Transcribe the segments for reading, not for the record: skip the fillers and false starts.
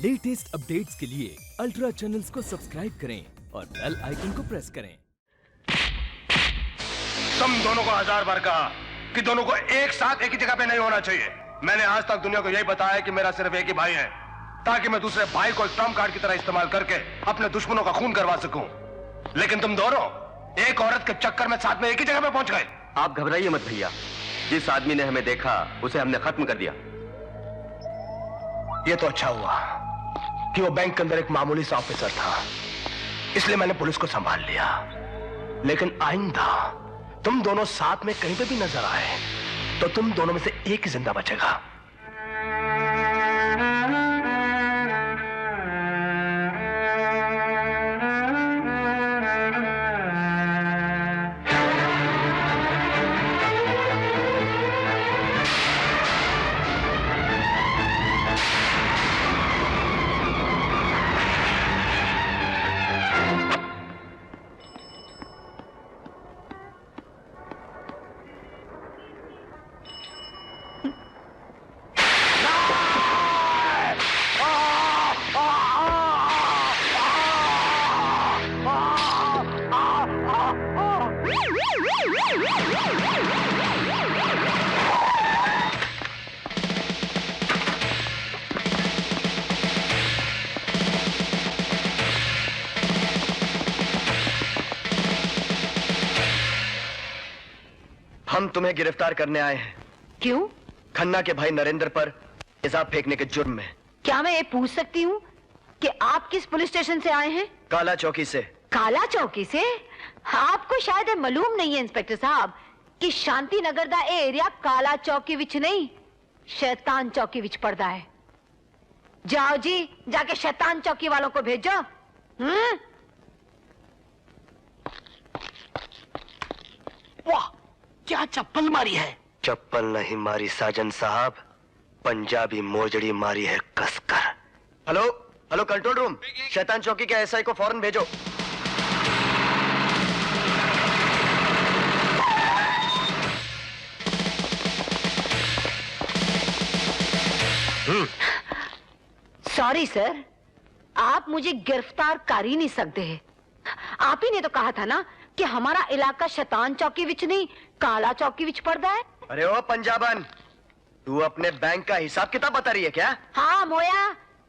Latest updates के लिए ultra channels को सब्सक्राइब करें और बेल आइकन को प्रेस करें। तुम दोनों को 1000 बार कहा कि दोनों को एक साथ एक ही जगह पे नहीं होना चाहिए। मैंने आज तक दुनिया को यही बताया कि मेरा सिर्फ एक ही भाई है, ताकि मैं दूसरे भाई को ट्रम्प कार्ड की तरह इस्तेमाल करके अपने दुश्मनों का खून करवा सकूं। लेकिन तुम दोनों एक औरत के चक्कर में साथ में एक ही जगह पे पहुंच गए। आप घबराइए मत भैया, जिस आदमी ने हमें देखा उसे हमने खत्म कर दिया। ये तो अच्छा हुआ कि वो बैंक के अंदर एक मामूली सा ऑफिसर था, इसलिए मैंने पुलिस को संभाल लिया। लेकिन आइंदा तुम दोनों साथ में कहीं पे भी नजर आए तो तुम दोनों में से एक ही जिंदा बचेगा। हम तुम्हें गिरफ्तार करने आए हैं। क्यों? खन्ना के भाई नरेंद्र पर तेजाब फेंकने के जुर्म में। क्या मैं ये पूछ सकती हूँ कि आप किस पुलिस स्टेशन से आए हैं? काला चौकी से। काला चौकी से? आपको शायद मालूम नहीं है इंस्पेक्टर साहब कि शांति नगर दा एरिया काला चौकी विच नहीं, शैतान चौकी विच पड़ता है। जाओ जी, जाके शैतान चौकी वालों को भेजो। वाह, क्या चप्पल मारी है। चप्पल नहीं मारी साजन साहब, पंजाबी मोजड़ी मारी है कसकर। हेलो हेलो, कंट्रोल रूम, शैतान चौकी के एसआई को फौरन भेजो। सॉरी सर, आप मुझे गिरफ्तार कर ही नहीं सकते हैं। आप ही ने तो कहा था ना कि हमारा इलाका शैतान चौकी विच नहीं, काला चौकी विच पड़ता है। अरे ओ पंजाबन, तू अपने बैंक का हिसाब किताब बता रही है क्या? हाँ मोया,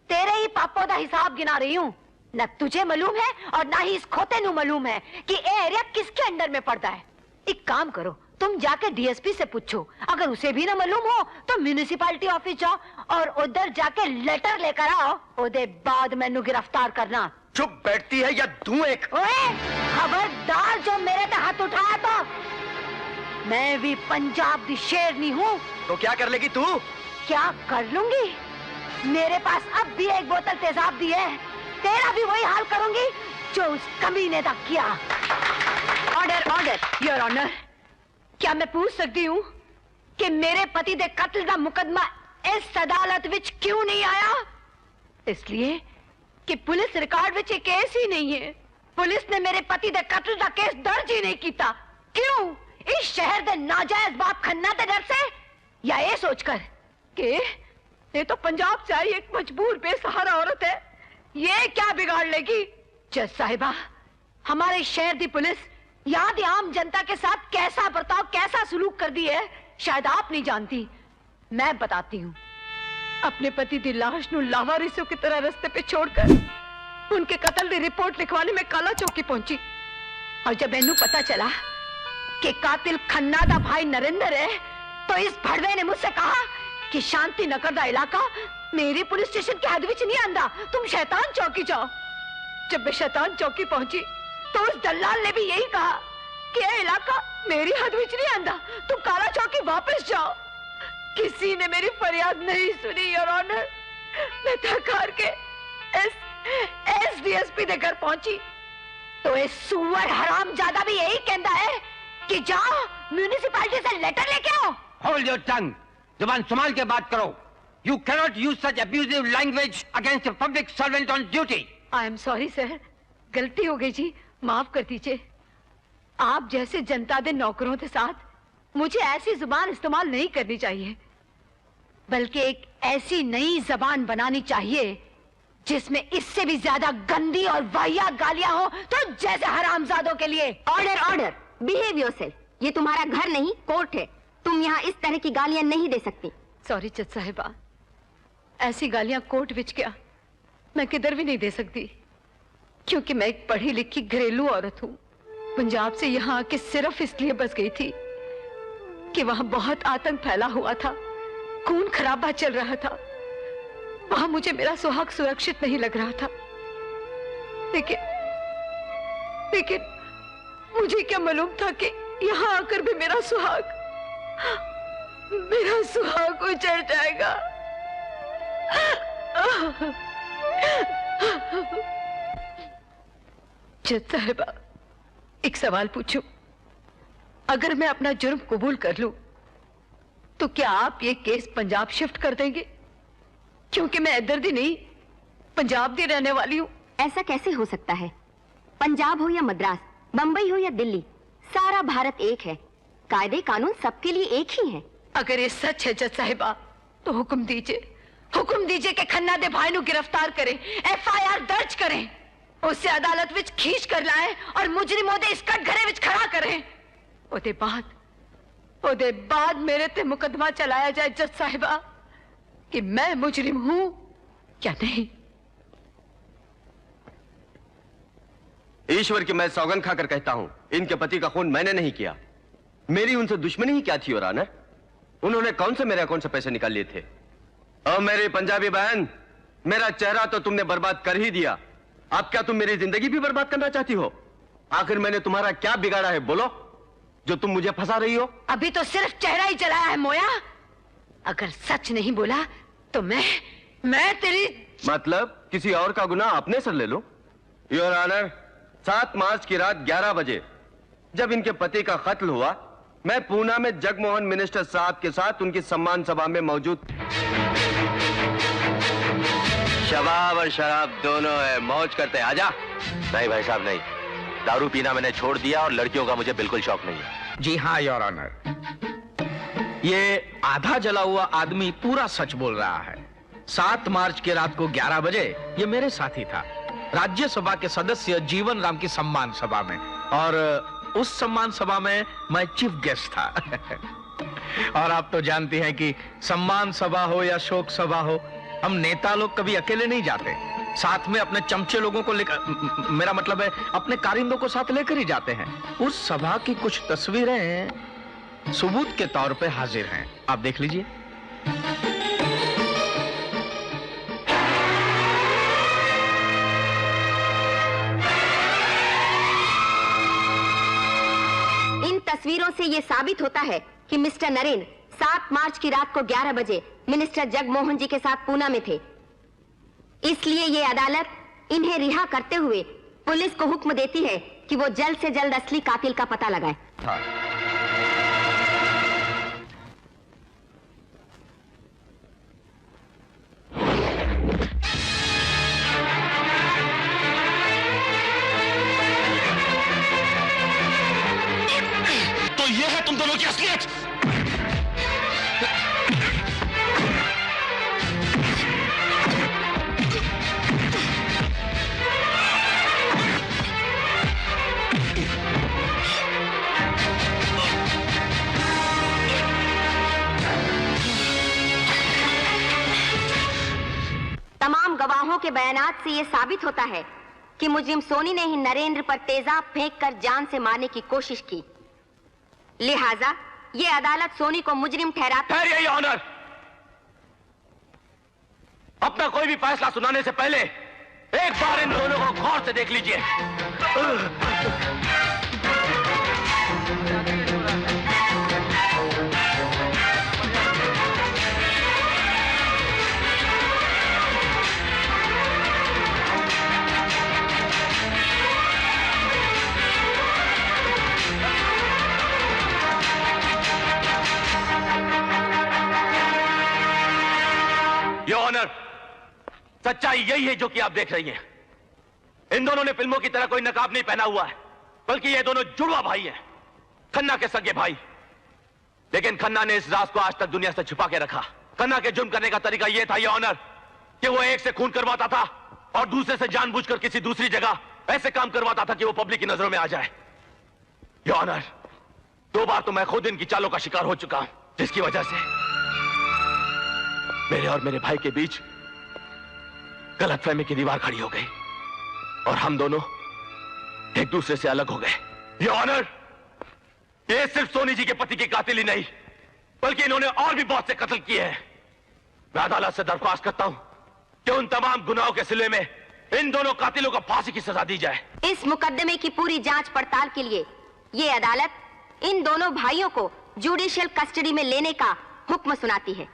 तेरे ही पापों का हिसाब गिना रही हूँ। न तुझे मालूम है और ना ही इस खोते नु मालूम है कि ये एरिया किसके अंडर में पड़ता है। एक काम करो, तुम जाके डीएसपी से पूछो, अगर उसे भी ना मालूम हो तो म्यूनिसिपैलिटी ऑफिस जाओ और उधर जाके लेटर लेकर आओ। उधर बाद मैनू गिरफ्तार करना। चुप बैठती है या दूं एक? ओए, खबरदार जो मेरे पे हाथ उठाया तो मैं भी पंजाब दी शेरनी हूँ। तो क्या कर लेगी तू? क्या कर लूंगी? मेरे पास अब भी एक बोतल तेजाब दी है, तेरा भी वही हाल करूंगी जो उस कमीने ने किया। ऑर्डर ऑर्डर योर ऑनर, क्या मैं पूछ सकती हूँ कि मेरे पति दे कत्ल का मुकदमा इस अदालत विच क्यों नहीं आया? इसलिए कि पुलिस रिकॉर्ड विच एक केस ही नहीं है। पुलिस ने मेरे पति दे कत्ल का केस दर्ज ही नहीं किया। क्यों? इस शहर दे नाजायज बाप खन्ना दे डर से, या ये सोचकर कि ये तो पंजाब से आई एक मजबूर बेसहारा औरत है, ये क्या बिगाड़ लेगी? जज साहिबा, हमारे शहर दी पुलिस यहाँ दी आम जनता के साथ कैसा बर्ताव, कैसा सलूक कर दी है, शायद आप नहीं जानती। मैं बताती हूँ। अपने पति दी लाश नू लावारिसों की तरह रास्ते पे छोड़कर उनके कत्ल दी रिपोर्ट लिखवाने में काला चौकी पहुंची, और जब मैनू पता चला कि कातिल खन्ना दा भाई नरेंद्र है तो इस भड़वे ने मुझसे कहा कि शांति नगर दा इलाका मेरी पुलिस स्टेशन के हद विच नहीं आंदा, तुम शैतान चौकी जाओ। जब मैं शैतान चौकी पहुंची तो उस दलाल ने भी यही कहा कि यह इलाका मेरी हद विच नहीं आंदा, तुम काला चौकी वापस जाओ। किसी ने मेरी फरियाद नहीं सुनी योर ऑनर। मैं थक हार के एसडीएसपी के घर पहुंची तो इस सुअर हरामजादा भी यही कहता है कि जाओ म्यूनिसिपैलिटी से लेटर लेके आओ। होल्ड योर टंग, जुबान संभाल के बात करो। You cannot use such abusive language against a public servant on duty. I am sorry sir, गलती हो गई जी, माफ कर दीजिए। आप जैसे जनता दे नौकरों के साथ मुझे ऐसी जुबान इस्तेमाल नहीं करनी चाहिए, बल्कि एक ऐसी नई जबान बनानी चाहिए जिसमें इससे भी ज्यादा गंदी और वाहियात गालियां हो तो जैसे हरामजादों के लिए। Order order, behave yourself. ये तुम्हारा घर नहीं कोर्ट है, तुम यहाँ इस तरह की गालियां नहीं दे सकती। सॉरी जज साहिबा, ऐसी गालियां कोर्ट विच क्या मैं किधर भी नहीं दे सकती, क्योंकि मैं एक पढ़ी लिखी घरेलू औरत हूँ। पंजाब से यहाँ आके सिर्फ इसलिए बस गई थी कि वहां बहुत आतंक फैला हुआ था, खून खराबा चल रहा था, वहां मुझे मेरा सुहाग सुरक्षित नहीं लग रहा था। लेकिन मुझे क्या मालूम था कि यहाँ आकर भी मेरा सुहाग उजड़ जाएगा। जज साहिबा, एक सवाल पूछूं? अगर मैं अपना जुर्म कबूल कर लूं तो क्या आप ये केस पंजाब शिफ्ट कर देंगे? क्योंकि मैं इधर दी नहीं, पंजाब दी रहने वाली हूं। ऐसा कैसे हो सकता है? पंजाब हो या मद्रास, बंबई हो या दिल्ली, सारा भारत एक है। कायदे कानून सबके लिए एक ही है। अगर ये सच है जज साहिबा तो हुक्म दीजिए कि खन्ना दे भाई नु गिरफ्तार करें, FIR दर्ज करें, उसे अदालत विच खींच कर लाए और मुजरिमों दे इस कटघरे विच खड़ा करें। ओदे बाद मेरे ते मुकदमा चलाया जाए जज साहिबा कि मैं मुजरिम हूं या नहीं। ईश्वर की मैं सौगंध खाकर कहता हूं, इनके पति का खून मैंने नहीं किया। मेरी उनसे दुश्मनी ही क्या थी योर ऑनर? उन्होंने कौन से मेरे अकाउंट से पैसे निकाल लिए थे? और मेरी पंजाबी बहन, मेरा चेहरा तो तुमने बर्बाद कर ही दिया, अब क्या तुम मेरी जिंदगी भी बर्बाद करना चाहती हो? आखिर मैंने तुम्हारा क्या बिगाड़ा है बोलो, जो तुम मुझे फंसा रही हो? अभी तो सिर्फ चेहरा ही चलाया है मोया। अगर सच नहीं बोला तो मैं तेरी मतलब किसी और का गुनाह अपने सर ले लो। योर ऑनर, 7 मार्च की रात 11 बजे जब इनके पति का कत्ल हुआ, मैं पूना में जगमोहन मिनिस्टर साहब के साथ उनकी सम्मान सभा में मौजूद। शबाब और शराब दोनों है, मौज करते हैं। आजा। नहीं भाई साहब नहीं, दारू पीना मैंने छोड़ दिया और लड़कियों का मुझे बिल्कुल शौक नहीं है। जी हाँ योर ऑनर, ये आधा जला हुआ आदमी पूरा सच बोल रहा है। 7 मार्च की रात को 11 बजे ये मेरे साथी था, राज्यसभा के सदस्य जीवन राम की सम्मान सभा में, और उस सम्मान सभा में मैं चीफ गेस्ट था। और आप तो जानते हैं कि सम्मान सभा हो या शोक सभा हो, हम नेता लोग कभी अकेले नहीं जाते, साथ में अपने चमचे लोगों को लेकर, मेरा मतलब है अपने कारिंदों को साथ लेकर ही जाते हैं। उस सभा की कुछ तस्वीरें सबूत के तौर पे हाजिर हैं, आप देख लीजिए। इन तस्वीरों से यह साबित होता है कि मिस्टर नरेंद्र 7 मार्च की रात को 11 बजे मिनिस्टर जगमोहन जी के साथ पूना में थे। इसलिए ये अदालत इन्हें रिहा करते हुए पुलिस को हुक्म देती है कि वो जल्द से जल्द असली कातिल का पता लगाए। तो ये है तुम दोनों की असलियत। तमाम गवाहों के बयानात से यह साबित होता है कि मुजरिम सोनी ने ही नरेंद्र पर तेजाब फेंककर जान से मारने की कोशिश की। लिहाजा यह अदालत सोनी को मुजरिम ठहराती है। यही ऑनर, अपना कोई भी फैसला सुनाने से पहले एक बार इन दोनों को गौर से देख लीजिए। ऑनर, सच्चाई यही है जो कि आप देख रही हैं। इन दोनों ने फिल्मों की तरह कोई नकाब नहीं पहना हुआ है, बल्कि ये दोनों जुड़वा भाई हैं, खन्ना के सगे भाई। लेकिन खन्ना ने इस राज को आज तक दुनिया से छुपा के रखा। खन्ना के जुर्म करने का तरीका यह था ये ऑनर कि वो एक से खून करवाता था और दूसरे से जानबूझकर किसी दूसरी जगह ऐसे काम करवाता था कि वो पब्लिक की नजरों में आ जाए। योर ऑनर, 2 बार तो मैं खुद इनकी चालों का शिकार हो चुका हूं, जिसकी वजह से मेरे और मेरे भाई के बीच गलतफहमी की दीवार खड़ी हो गई और हम दोनों एक दूसरे से अलग हो गए। योर ऑनर, ये सिर्फ सोनी जी के पति की कातिल ही नहीं, बल्कि इन्होंने और भी बहुत से कत्ल किए हैं। मैं अदालत से दरख्वास्त करता हूं कि उन तमाम गुनाहों के सिले में इन दोनों कातिलों को फांसी की सजा दी जाए। इस मुकदमे की पूरी जांच पड़ताल के लिए ये अदालत इन दोनों भाइयों को जुडिशियल कस्टडी में लेने का हुक्म सुनाती है।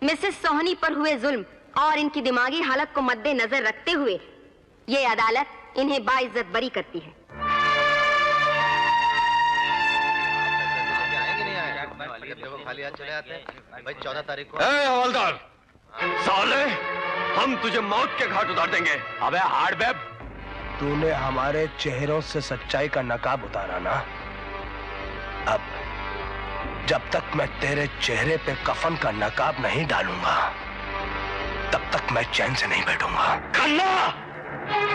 मिसेस सोहनी पर हुए जुल्म और इनकी दिमागी हालत को मद्देनजर रखते हुए ये अदालत इन्हें बाइज्जत बरी करती है। खाली हाथ चले आते हैं भाई 14 तारीख को। हवलदार साले, हम तुझे मौत के घाट उतार देंगे। अबे हार्डवेब, तूने हमारे चेहरों से सच्चाई का नकाब उतारा ना, अब जब तक मैं तेरे चेहरे पे कफन का नकाब नहीं डालूंगा तब तक मैं चैन से नहीं बैठूंगा। खन्ना!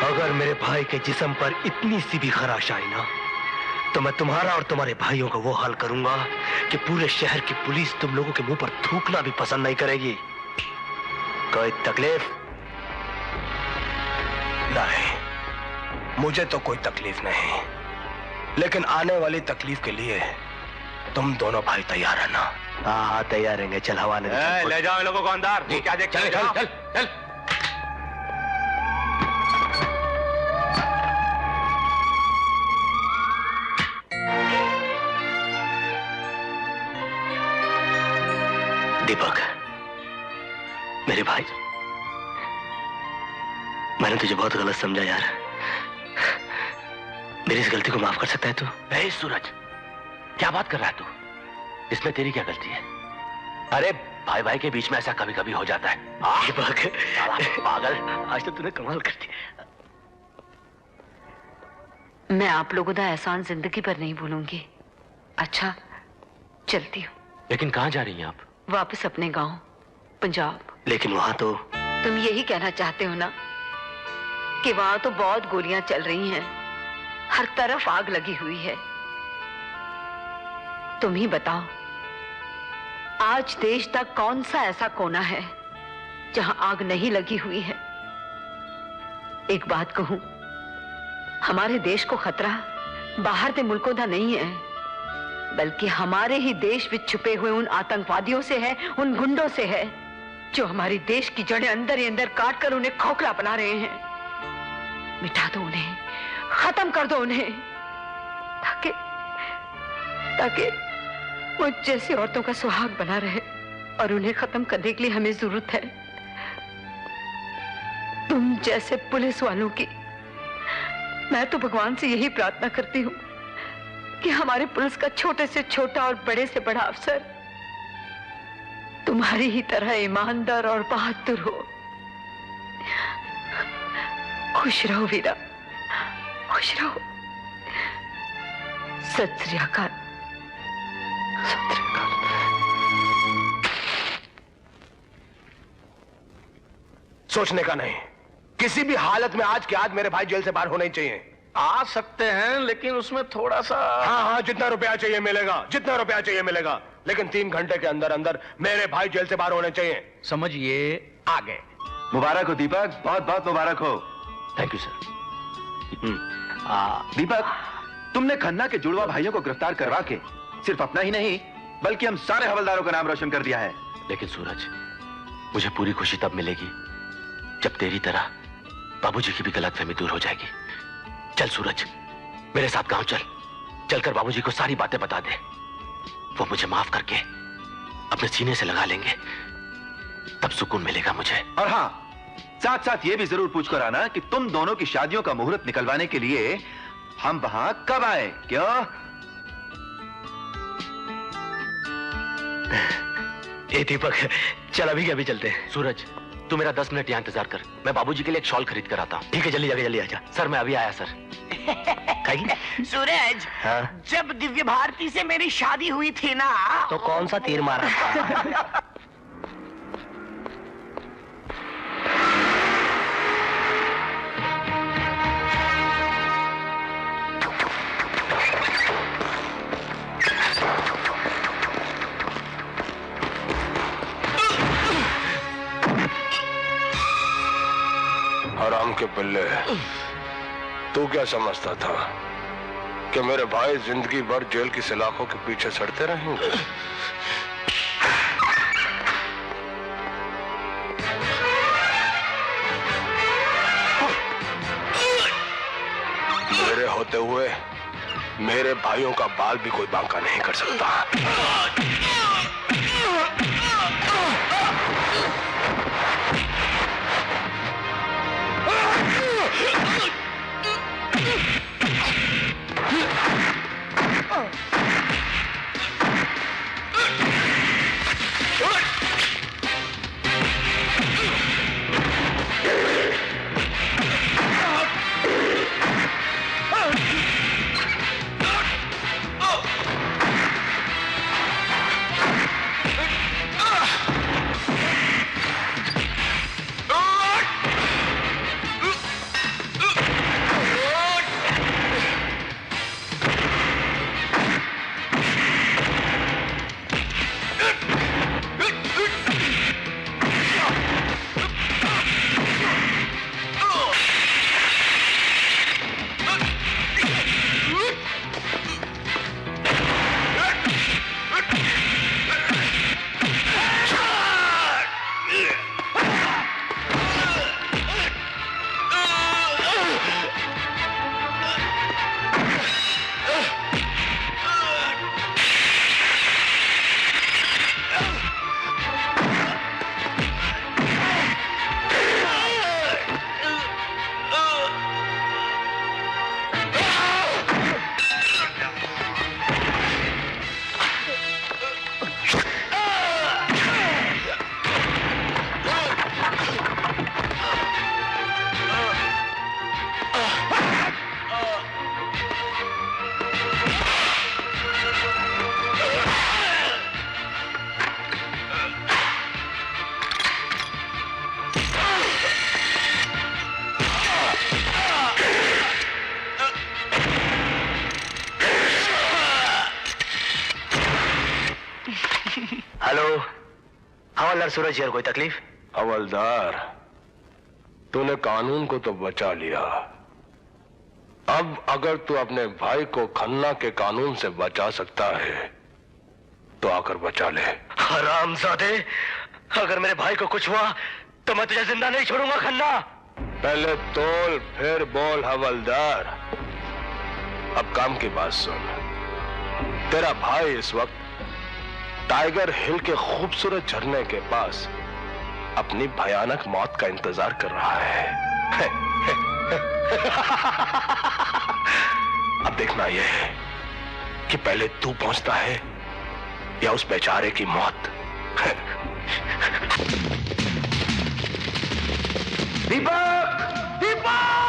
अगर मेरे भाई के जिस्म पर इतनी सी भी खराश आई ना, तो मैं तुम्हारा और तुम्हारे भाइयों का वो हाल करूंगा कि पूरे शहर की पुलिस तुम लोगों के मुंह पर थूकना भी पसंद नहीं करेगी। कोई तकलीफ? नहीं, मुझे तो कोई तकलीफ नहीं, लेकिन आने वाली तकलीफ के लिए तुम दोनों भाई तैयार है ना? हाँ तैयार रहेंगे। चल हवा ने ले जाओ इन लोगों को अंदर। वो क्या देख, चल चल चल चल। दीपक, मेरे भाई, मैंने तुझे बहुत गलत समझा यार। मेरी इस गलती को माफ कर सकता है तू? ए सूरज, क्या बात कर रहा है तू? इसमें तेरी क्या गलती है? अरे भाई भाई के बीच में ऐसा कभी कभी हो जाता है। दीपक पागल, आज तो तूने कमाल कर दी। मैं आप लोगों का एहसान जिंदगी पर नहीं भूलूंगी। अच्छा, चलती हूँ। लेकिन कहाँ जा रही हैं आप? वापस अपने गांव पंजाब। लेकिन वहां तो तुम यही कहना चाहते हो ना कि वहां तो बहुत गोलियां चल रही हैं, हर तरफ आग लगी हुई है। तुम ही बताओ, आज देश तक कौन सा ऐसा कोना है जहां आग नहीं लगी हुई है? एक बात कहूं, हमारे देश को खतरा बाहर के मुल्कों का नहीं है, बल्कि हमारे ही देश में छुपे हुए उन आतंकवादियों से है, उन गुंडों से है जो हमारे देश की जड़ें अंदर ही अंदर काट कर उन्हें खोखला बना रहे हैं। मिटा दो उन्हें, खत्म कर दो उन्हें, ताकि ताकि मुझ जैसी औरतों का सुहाग बना रहे। और उन्हें खत्म करने के लिए हमें जरूरत है तुम जैसे पुलिस वालों की। मैं तो भगवान से यही प्रार्थना करती हूँ कि हमारे पुलिस का छोटे से छोटा और बड़े से बड़ा अफसर तुम्हारी ही तरह ईमानदार और बहादुर हो। खुश रहो वीरा, खुश रहो। सत श्री अकाल। सत श्री अकाल। सोचने का नहीं, किसी भी हालत में आज के आज मेरे भाई जेल से बाहर होने ही चाहिए। आ सकते हैं, लेकिन उसमें थोड़ा सा। हाँ हाँ, जितना रुपया चाहिए मिलेगा, जितना रुपया चाहिए मिलेगा, लेकिन 3 घंटे के अंदर अंदर मेरे भाई जेल से बाहर होने चाहिए। समझिए, आगे। मुबारक हो दीपक, बहुत बहुत मुबारक हो। Thank you sir. दीपक, तुमने खन्ना के जुड़वा भाइयों को गिरफ्तार करवा के सिर्फ अपना ही नहीं बल्कि हम सारे हवलदारों का नाम रोशन कर दिया है। लेकिन सूरज, मुझे पूरी खुशी तब मिलेगी जब तेरी तरह बाबूजी की भी गलतफहमी दूर हो जाएगी। चल सूरज, मेरे साथ गांव चल, चलकर बाबूजी को सारी बातें बता दे। वो मुझे माफ करके अपने सीने से लगा लेंगे, तब सुकून मिलेगा मुझे। और हाँ, साथ साथ ये भी जरूर पूछ कर आना कि तुम दोनों की शादियों का मुहूर्त निकलवाने के लिए हम वहां कब आए। क्यों? ए दीपक, चल अभी के अभी चलते हैं। सूरज, तू मेरा 10 मिनट यहाँ इंतजार कर, मैं बाबूजी के लिए एक शॉल खरीद कर आता हूँ। ठीक है, जल्दी जाके जल्दी आजा। सर मैं अभी आया सर। सूरज, हाँ? जब दिव्य भारती से मेरी शादी हुई थी ना, तो कौन सा तीर मारा था? हराम के पिल्ले, तू क्या समझता था कि मेरे भाई जिंदगी भर जेल की सलाखों के पीछे सड़ते रहेंगे? मेरे होते हुए मेरे भाइयों का बाल भी कोई बांका नहीं कर सकता। हेलो, हवलदार सूरज यार, कोई तकलीफ? हवलदार, तूने कानून को तो बचा लिया। अब अगर तू अपने भाई को खन्ना के कानून से बचा सकता है तो आकर बचा ले। हरामजादे, अगर मेरे भाई को कुछ हुआ तो मैं तुझे जिंदा नहीं छोड़ूंगा खन्ना। पहले तोल फिर बोल हवलदार। अब काम की बात सुन। तेरा भाई इस वक्त टाइगर हिल के खूबसूरत झरने के पास अपनी भयानक मौत का इंतजार कर रहा है। अब देखना यह है कि पहले तू पहुंचता है या उस बेचारे की मौत। दीपक! दीपक!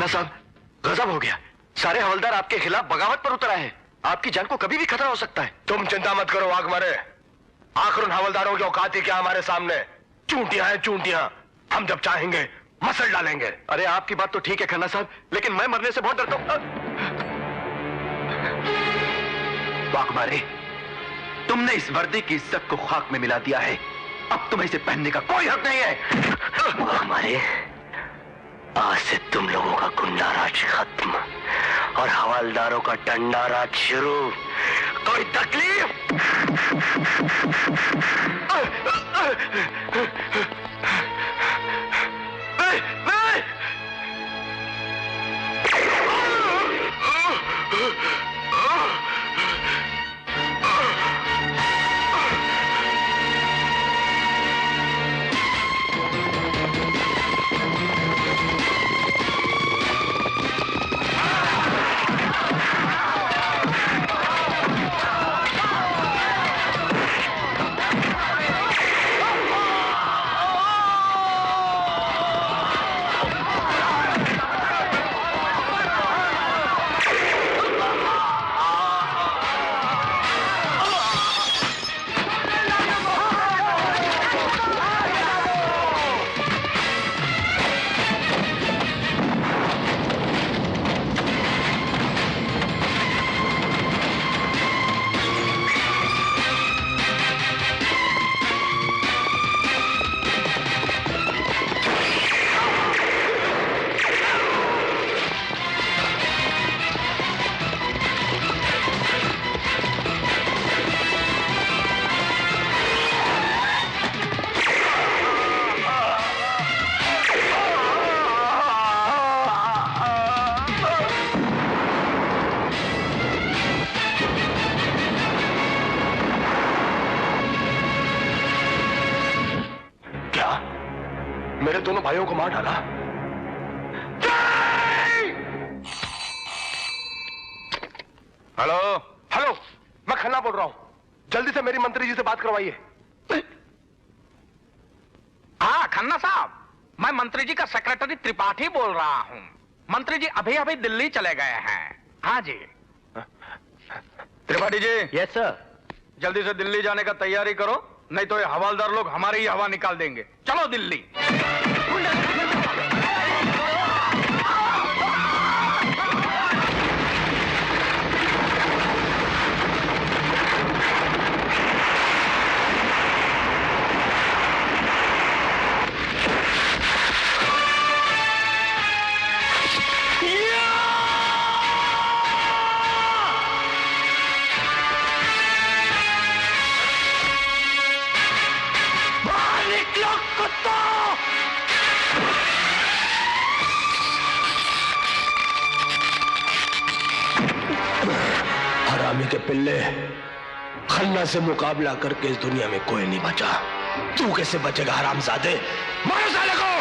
खन्ना साहब, गजब हो गया। सारे हवलदार आपके खिलाफ बगावत पर उतर आए हैं। आपकी जान को कभी भी खतरा हो सकता है। तुम चिंता मत करो वाघ मरे, आखिर उन हवलदारों की औकात ही क्या हमारे सामने। चूंटियां हैं चूंटियां, हम जब चाहेंगे मसल डालेंगे। अरे आपकी बात तो ठीक है खन्ना साहब, लेकिन मैं मरने से बहुत डरता हूं। वाघमारे, तुमने इस वर्दी की इज्जत को खाक में मिला दिया है। अब तुम्हें इसे पहनने का कोई हक नहीं है। वाघमारे, आज से तुम लोगों का गुंडा राज खत्म और हवलदारों का डंडा राज शुरू। कोई तकलीफ? मेरे दोनों भाइयों को मार डाला। हेलो हेलो, मैं खन्ना बोल रहा हूं, जल्दी से मेरी मंत्री जी से बात करवाइए। हाँ खन्ना साहब, मैं मंत्री जी का सेक्रेटरी त्रिपाठी बोल रहा हूँ। मंत्री जी अभी अभी दिल्ली चले गए हैं। हाँ जी। त्रिपाठी जी। Yes sir. जल्दी से दिल्ली जाने का तैयारी करो, नहीं तो ये हवलदार लोग हमारी ही हवा निकाल देंगे। चलो दिल्ली। हरामी के पिल्ले, खन्ना से मुकाबला करके इस दुनिया में कोई नहीं बचा। तू कैसे बचेगा हरामजादे? मारो साले को!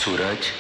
सूरज